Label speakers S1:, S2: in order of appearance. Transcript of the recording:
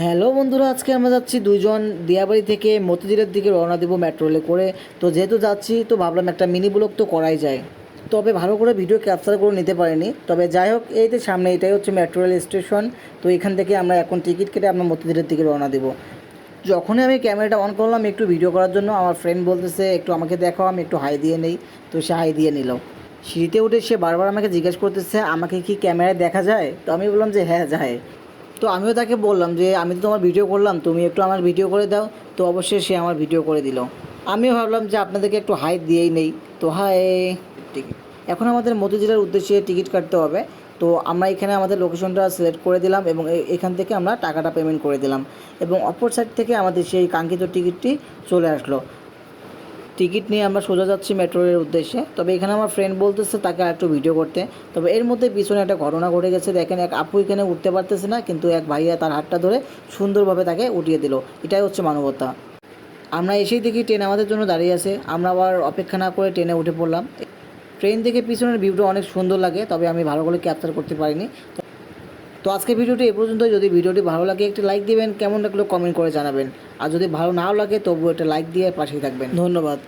S1: Hello বন্ধুরা, আজকে আমরা যাচ্ছি দুইজন দিয়াবাড়ি থেকে মতিঝিলের দিকে রওনা দেবো মেট্রো রেলে করে। তো যেহেতু যাচ্ছি তো ভাবলাম একটা মিনি ব্লগ তো করাই যায়। তবে ভালো করে ভিডিও ক্যাপচার করে নিতে পারিনি, তবে যাই হোক, এই যে সামনে এটাই হচ্ছে মেট্রো রেল স্টেশন। তো এখান থেকে আমরা এখন টিকিট কেটে আমরা মতিঝিলের দিকে রওনা দেবো। যখনই আমি ক্যামেরাটা অন করলাম একটু ভিডিও করার জন্য, আমার ফ্রেন্ড বলতেছে একটু আমাকে দেখাও, আমি একটু হাই দিয়ে নেই। তো সে হাই দিয়ে নিল। সিঁড়িতে উঠে সে বারবার আমাকে জিজ্ঞেস করতেছে আমাকে কি ক্যামেরায় দেখা যায়। তো আমি বললাম যে হ্যাঁ যায়। তো আমিও তাকে বললাম যে আমি তো তোমার ভিডিও করলাম, তুমি একটু আমার ভিডিও করে দাও। তো অবশ্যই সে আমার ভিডিও করে দিল। আমিও ভাবলাম যে আপনাদেরকে একটু হাই দিয়েই নেই। তো হাই। টিকিট এখন আমাদের মতিঝিলের উদ্দেশ্যে টিকিট কাটতে হবে। তো আমরা এখানে আমাদের লোকেশনটা সিলেক্ট করে দিলাম এবং এখান থেকে আমরা টাকাটা পেমেন্ট করে দিলাম এবং অপর সাইড থেকে আমাদের সেই কাঙ্ক্ষিত টিকিটটি চলে আসলো। টিকিট নিয়ে আমরা সোজা যাচ্ছি মেট্রো রেলের উদ্দেশ্যে। তবে এখানে আমার ফ্রেন্ড বলতেছে তাকে আরেকটু ভিডিও করতে। তবে এর মধ্যে পিছনে একটা ঘটনা ঘটে গেছে। দেখেন, এক আপু এখানে উঠতে পারতেছে না, কিন্তু এক ভাইয়া তার হাতটা ধরে সুন্দরভাবে তাকে উঠিয়ে দিল। এটাই হচ্ছে মানবতা। আমরা এসেই দেখি ট্রেন আমাদের জন্য দাঁড়িয়ে আছে। আমরা আবার অপেক্ষা না করে ট্রেনে উঠে পড়লাম। ট্রেন থেকে পিছনের ভিউটা অনেক সুন্দর লাগে, তবে আমি ভালো করে ক্যাপচার করতে পারিনি। তো আজকে ভিডিওটি এ পর্যন্ত। যদি ভিডিওটি ভালো লাগে একটি লাইক দিবেন, কেমন লাগলো কমেন্ট করে জানাবেন। আর যদি ভালো নাও লাগে তবুও একটা লাইক দিয়ে পাশেই থাকবেন। ধন্যবাদ।